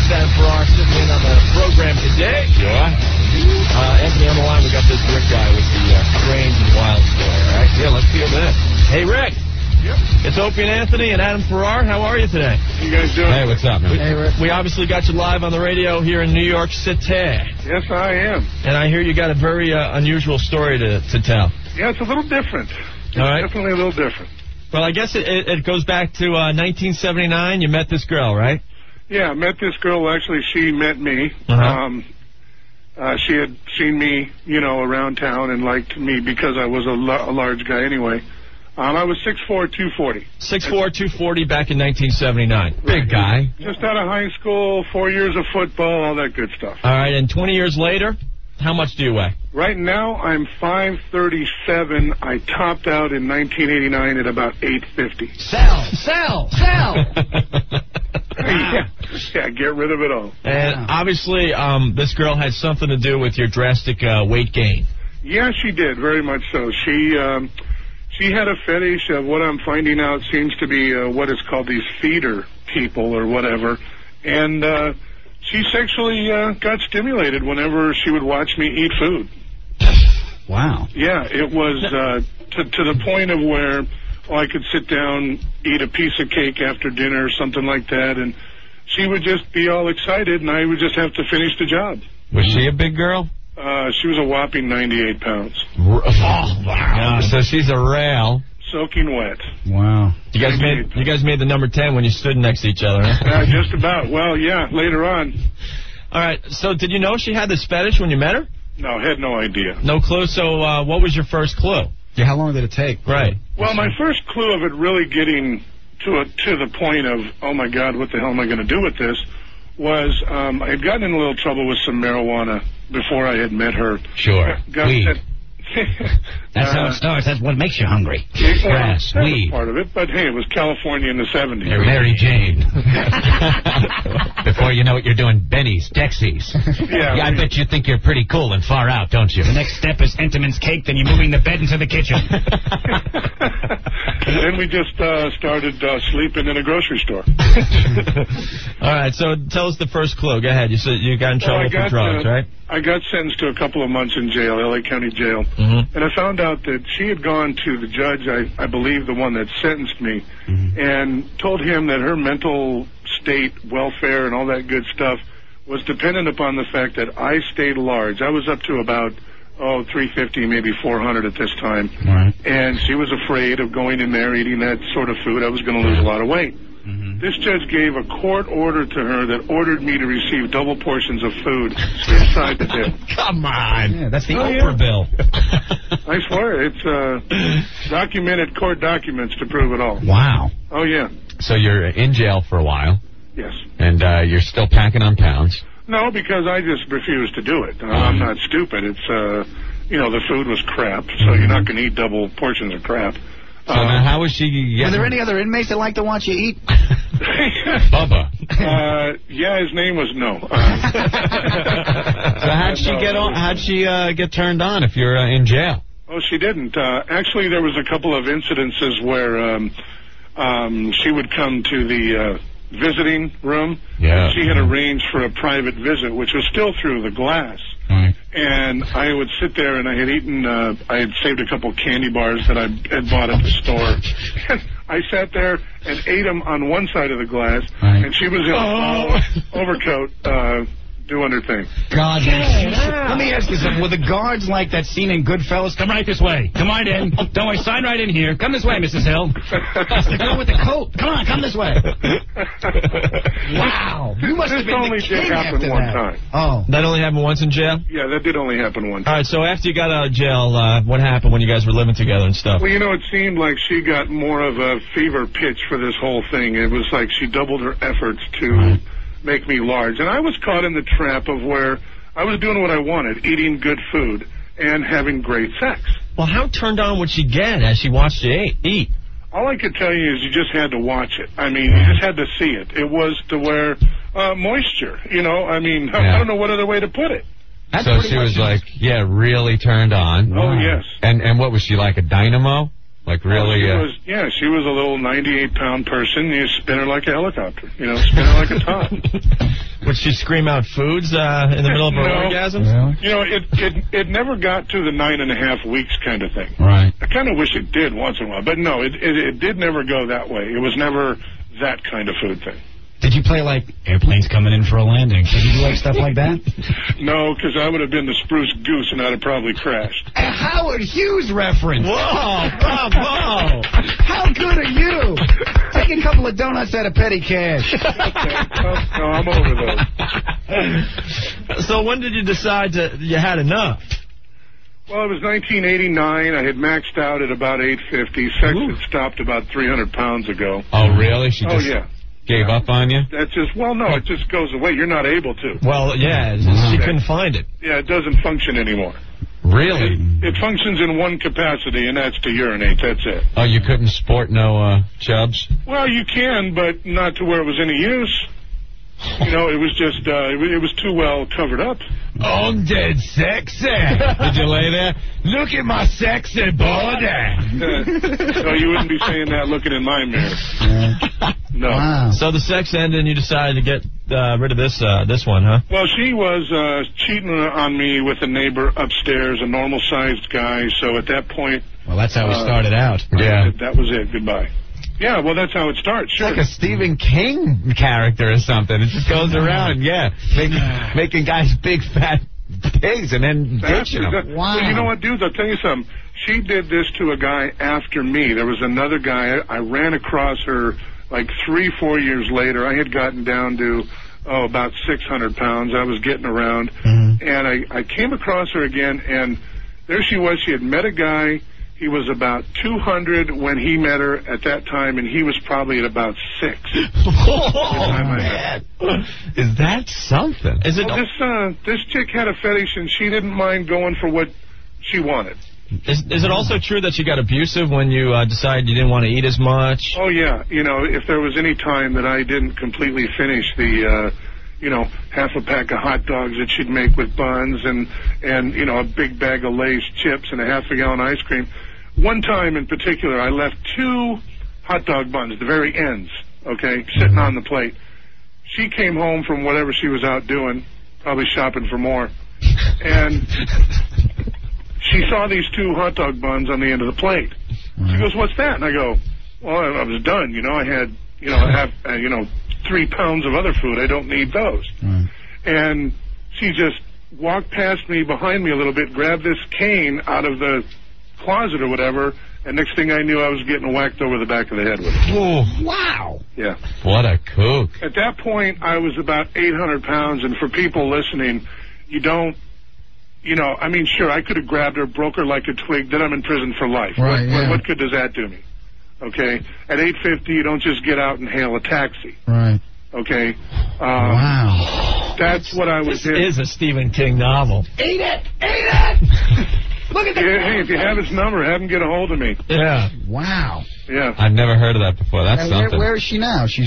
It's Adam Farrar sitting in on the program today. Sure. Anthony, on the line, we got this Rick guy with the strange and wild story, all right? Yeah, let's hear this. Hey, Rick. Yep. It's Opie and Anthony and Adam Farrar. How are you today? You guys doing? Hey, what's up, man? Hey, Rick. We obviously got you live on the radio here in New York City. Yes, I am. And I hear you got a very unusual story to tell. Yeah, it's a little different. It's all right. Definitely a little different. Well, I guess it goes back to 1979. You met this girl, right? Yeah, I met this girl. Actually, she met me. She had seen me, around town and liked me because I was a large guy anyway. I was 6'4", 240. 6'4", 240 back in 1979. Big guy. Just out of high school, 4 years of football, all that good stuff. All right, and 20 years later, how much do you weigh? Right now, I'm 5'37". I topped out in 1989 at about 850. Sell! Yeah, get rid of it all. And obviously, this girl had something to do with your drastic weight gain. Yeah, she did, very much so. She had a fetish of what I'm finding out seems to be what is called these feeder people or whatever. And she sexually got stimulated whenever she would watch me eat food. Wow. Yeah, it was to the point of where I could sit down, eat a piece of cake after dinner or something like that, and she would just be all excited, and I would just have to finish the job. Was she a big girl? She was a whopping 98 pounds. Oh, wow. So she's a rail. Soaking wet. Wow. You guys made the number 10 when you stood next to each other, huh? Just about. Well, yeah, later on. All right, so did you know she had this fetish when you met her? No, had no idea. No clue? So what was your first clue? Yeah, how long did it take? Right. Well, my first clue of it really getting to the point of, oh, my God, what the hell am I going to do with this, was I had gotten in a little trouble with some marijuana before I had met her. Sure. Weed. That's how it starts. That's what makes you hungry. Grass, that weed. was part of it, but hey, it was California in the 70s. Mary Jane. Before you know it, you're doing Benny's, Dexys. Yeah, I bet you think you're pretty cool and far out, don't you? The next step is Entenmann's cake, then you're moving the bed into the kitchen. Then we just started sleeping in a grocery store. All right, so tell us the first clue. Go ahead. You said you got in trouble for drugs, right? I got sentenced to a couple of months in jail, L.A. County Jail. Mm-hmm. And I found out that she had gone to the judge, I believe the one that sentenced me, and told him that her mental state, welfare, and all that good stuff was dependent upon the fact that I stayed large. I was up to about 350, maybe 400 at this time. Right. And she was afraid of going in there, eating that sort of food. I was going to lose a lot of weight. This judge gave a court order to her that ordered me to receive double portions of food inside the jail. Come on. Yeah, that's the Oprah bill. I swear, it's documented court documents to prove it all. Wow. Oh, yeah. So you're in jail for a while, Yes. and you're still packing on pounds. No, because I just refused to do it. I'm not stupid. It's, the food was crap, so you're not going to eat double portions of crap. So now how was she getting... Were there any other inmates that like to watch you eat? Bubba. Yeah, his name was No. So how'd she get turned on if you're in jail? Oh, she didn't. Actually, there was a couple of incidences where she would come to the visiting room. Yeah. She had arranged for a private visit, which was still through the glass. Right. And I would sit there, and I had saved a couple candy bars that I had bought at the store. And I sat there and ate them on one side of the glass, and she was in a overcoat doing her thing. God, let me ask you something. Were the guards like that scene in Goodfellas? Come right this way. Come right in. Don't worry, sign right in here. Come this way, Mrs. Hill. That's the girl with the coat. Come on, come this way. Wow. You must have been only the did king happen after one that. time. Oh. That only happened once in jail? Yeah, that did only happen one All time. right, so after you got out of jail, what happened when you guys were living together and stuff? Well, it seemed like she got more of a fever pitch for this whole thing. It was like she doubled her efforts to make me large. And I was caught in the trap of where I was doing what I wanted, eating good food and having great sex. Well, how turned on would she get as she watched you eat? All I could tell you is you just had to watch it. I mean, you just had to see it. It was to where moisture, I don't know what other way to put it. That's So she was like, really turned on. Oh, yes. And what was she, like a dynamo? Like really? She was a little 98-pound person. You spin her like a helicopter. You know, spin her like a top. Would she scream out foods in the middle of her orgasms? Really? You know, it never got to the 9.5 weeks kind of thing. Right. I kind of wish it did once in a while, but no, it did never go that way. It was never that kind of food thing. Did you play like airplanes coming in for a landing? Did you do like stuff like that? No, because I would have been the spruce goose and I'd have probably crashed. A Howard Hughes reference. Whoa, bravo! How good are you? Take a couple of donuts out of petty cash. No, I'm over those. So when did you decide you had enough? Well, it was 1989. I had maxed out at about 850. Sex had stopped about 300 pounds ago. Oh, really? She just gave up on you? That's just, it just goes away. You're not able to. Well, yeah, she couldn't find it. Yeah, it doesn't function anymore. Really? It functions in one capacity, and that's to urinate. That's it. Oh, you couldn't sport no chubs? Well, you can, but not to where it was any use. You know, it was just, it was too well covered up. I'm dead sexy. Did you lay there? Look at my sexy body. No, you wouldn't be saying that looking in my mirror. No. Wow. So the sex ended and you decided to get rid of this one, huh? Well, she was cheating on me with a neighbor upstairs, a normal-sized guy, so at that point... Well, that's how we started out. Yeah. That was it. Goodbye. Yeah, well, that's how it starts, sure. It's like a Stephen King character or something. It just goes around, making guys big fat pigs and then ditching them. Wow. Well, you know what, dudes, I'll tell you something. She did this to a guy after me. There was another guy. I ran across her like 3-4 years later. I had gotten down to, about 600 pounds. I was getting around. Mm-hmm. And I came across her again, and there she was. She had met a guy. He was about 200 when he met her at that time, and he was probably at about 6. Oh, man. Is that something? Is it? Well, this chick had a fetish, and she didn't mind going for what she wanted. Is it also true that you got abusive when you decided you didn't want to eat as much? Oh, yeah. You know, if there was any time that I didn't completely finish the... half a pack of hot dogs that she'd make with buns and a big bag of Lay's chips and a half a gallon ice cream. One time in particular, I left 2 hot dog buns, the very ends, sitting on the plate. She came home from whatever she was out doing, probably shopping for more, and she saw these 2 hot dog buns on the end of the plate. She goes, "What's that?" And I go, "Well, I was done. I had, 3 pounds of other food. I don't need those." And she just walked past me, behind me a little bit, grabbed this cane out of the closet or whatever, and next thing I knew, I was getting whacked over the back of the head with it. Oh, wow. Yeah. what a kook. At that point, I was about 800 pounds, and for people listening, you don't, sure, I could have grabbed her, broke her like a twig, then I'm in prison for life. Right, What good does that do me? Okay? At 850, you don't just get out and hail a taxi. Right. Okay? Wow. That's what I was This is a Stephen King novel. Eat it! Eat it! Look at that. Hey, if you have his number, have him get a hold of me. Yeah. Wow. Yeah. I've never heard of that before. That's And something. where is she now? She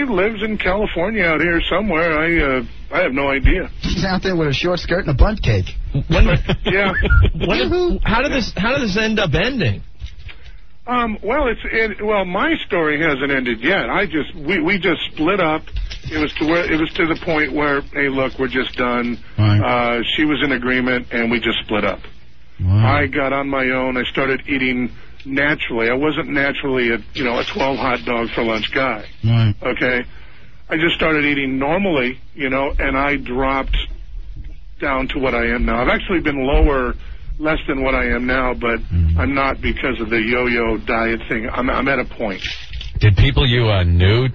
lives in California out here somewhere. I have no idea. She's out there with a short skirt and a bunt cake. Yeah. How did this end up ending? Well, my story hasn't ended yet. We just split up. It was to the point where, hey, look, we're just done. Right. She was in agreement, and we just split up. Wow. I got on my own. I started eating naturally. I wasn't naturally a 12 hot dog for lunch guy. Right. Okay. I just started eating normally, and I dropped down to what I am now. I've actually been less than what I am now, but I'm not because of the yo-yo diet thing. I'm at a point. Did people you knew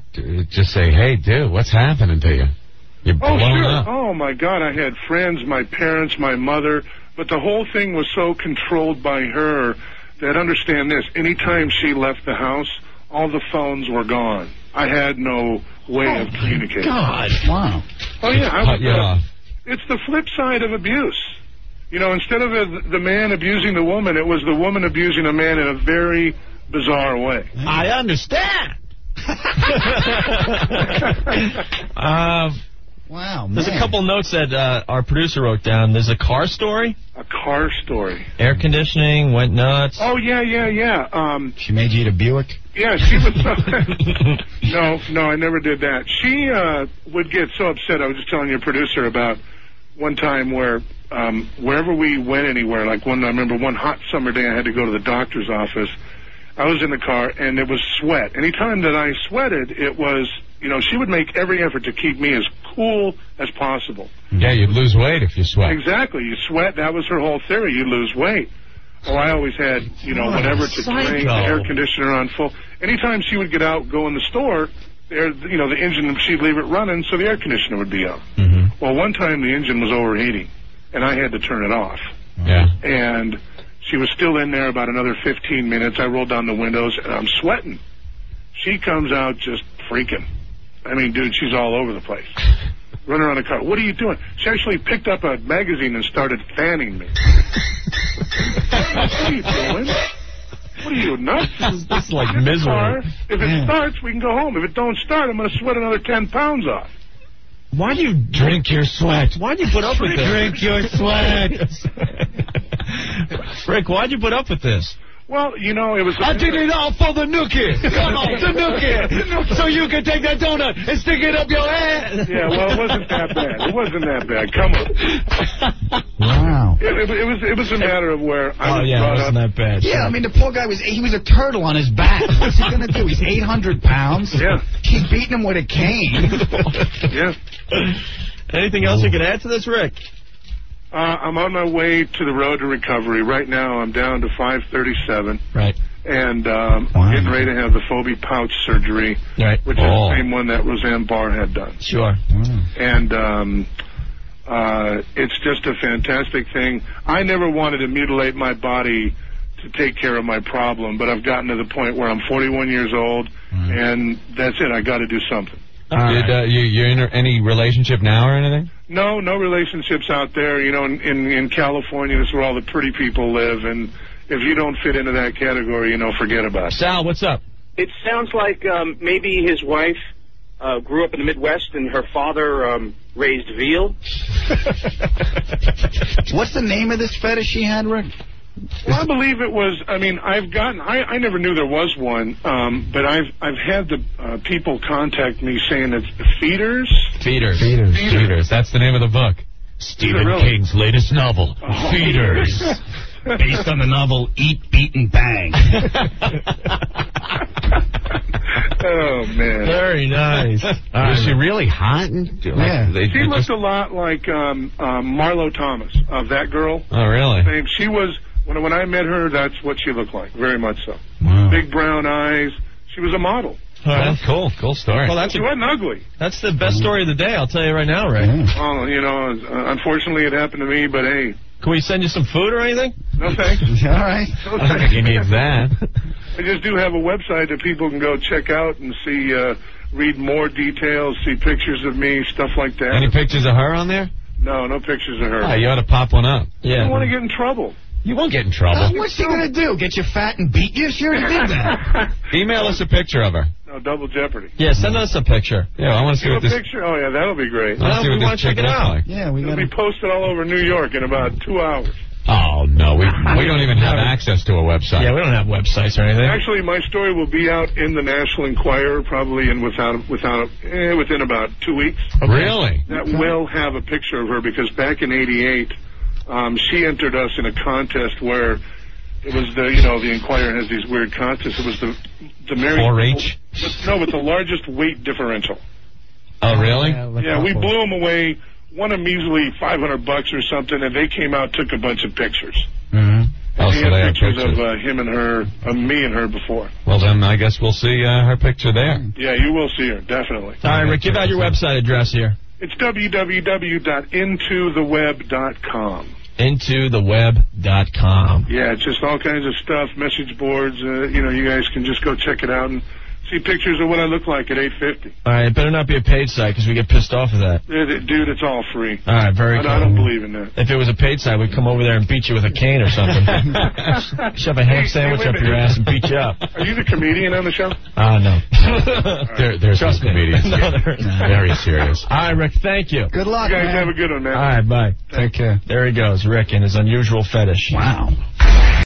just say, "Hey, dude, what's happening to you? You're blown up." Oh, my God. I had friends, my parents, my mother, but the whole thing was so controlled by her that, understand this, anytime she left the house, all the phones were gone. I had no way of communicating. God. Wow. Oh, yeah. Cut you off. It's the flip side of abuse. Instead of the man abusing the woman, it was the woman abusing a man in a very bizarre way. I understand. Wow, man. There's a couple notes that our producer wrote down. There's a car story. A car story. Air conditioning, went nuts. Oh, yeah. She made you eat a Buick? Yeah, she was... No, I never did that. She would get so upset. I was just telling your producer about one time where wherever we went anywhere, like I remember one hot summer day I had to go to the doctor's office. I was in the car, and it was sweat. Anytime that I sweated, it was... she would make every effort to keep me as cool as possible. Yeah, you'd lose weight if you sweat. Exactly. You sweat, that was her whole theory. You lose weight. Oh, I always had, whatever to drink, the air conditioner on full. Anytime she would get out, go in the store, the engine, she'd leave it running, so the air conditioner would be up. Mm-hmm. Well, one time the engine was overheating, and I had to turn it off. Yeah. And she was still in there about another 15 minutes. I rolled down the windows, and I'm sweating. She comes out just freaking. I mean, dude, she's all over the place. Running around the car. What are you doing? She actually picked up a magazine and started fanning me. What are you doing? What are you, nuts? This is like misery. If it starts, we can go home. If it don't start, I'm going to sweat another 10 pounds off. Why do you drink your sweat? Why'd you put up with this? Drink your sweat. Rick, why'd you put up with this? Well, it was... I did it all for the nookie. Come on, the nookie. So you can take that donut and stick it up your ass. Yeah, well, it wasn't that bad. It wasn't that bad. Come on. Wow. It was a matter of where I was it brought wasn't up. that bad. Yeah, I mean, the poor guy was a turtle on his back. What's he going to do? He's 800 pounds. Yeah. She's beating him with a cane. Yeah. Anything else you can add to this, Rick? I'm on my way to the road to recovery. Right now, I'm down to 537. Right. And I'm getting ready to have the phobia pouch surgery, which is the same one that Roseanne Barr had done. Sure. And it's just a fantastic thing. I never wanted to mutilate my body to take care of my problem, but I've gotten to the point where I'm 41 years old, and that's it. I got to do something. You're in any relationship now or anything? No relationships out there. In California, this is where all the pretty people live, and if you don't fit into that category, forget about it. Sal, what's up? It sounds like maybe his wife grew up in the Midwest and her father raised veal. What's the name of this fetish she had, Rick? Well, I believe it was. I mean, I never knew there was one, but I've had the people contact me saying it's feeders. Feeders. That's the name of the book. Stephen King's latest novel, Feeders. Based on the novel Eat, Beat, and Bang. Oh, man. Very nice. Was she really hot? Yeah. She looked a lot like Marlo Thomas, That Girl. Oh, really? She was, when I met her, that's what she looked like, very much so. Wow. Big brown eyes. She was a model. Oh, cool story. Well, She wasn't ugly. That's the best story of the day, I'll tell you right now, Ray. Well, unfortunately it happened to me, but hey. Can we send you some food or anything? No thanks. All right. No I don't think he needs that. I just do have a website that people can go check out and see, read more details, see pictures of me, stuff like that. Any pictures of her on there? No pictures of her. Oh, you ought to pop one up. Yeah. I don't want to get in trouble. You won't get in trouble. What's she going to do? Get you fat and beat you? She already did that. Email us a picture of her. No, double jeopardy. Yeah, send us a picture. Yeah, I want to see what this... picture? Oh, yeah, that'll be great. I we want to check it out. Like. Yeah, It'll be posted all over New York in about 2 hours. Oh, no, we don't even have access to a website. Yeah, we don't have websites or anything. Actually, my story will be out in the National Enquirer probably within about 2 weeks. Okay. Really? That will have a picture of her because back in '88, she entered us in a contest where it was the Enquirer has these weird contests. It was the married 4-H? No, but the largest weight differential. Oh, really? Yeah, we blew them away. Won a measly $500 or something, and they came out, took a bunch of pictures. Mm-hmm. And he had pictures of him and her, of me and her before. Well, then I guess we'll see her picture there. Yeah, you will see her, definitely. All right, Rick, give out your website address here. It's www.intotheweb.com. Intotheweb.com. Yeah, it's just all kinds of stuff, message boards. You guys can just go check it out and see pictures of what I look like at 8:50. All right, it better not be a paid site because we get pissed off of that. Dude, it's all free. All right, very cool. I don't believe in that. If it was a paid site, we'd come over there and beat you with a cane or something. Shove a ham sandwich up your ass and beat you up. Are you the comedian on the show? No. There's some comedians. Very serious. All right, Rick, thank you. Good luck, You guys man. have a good one, man. All right, bye. Take care. There he goes, Rick, and his unusual fetish. Wow.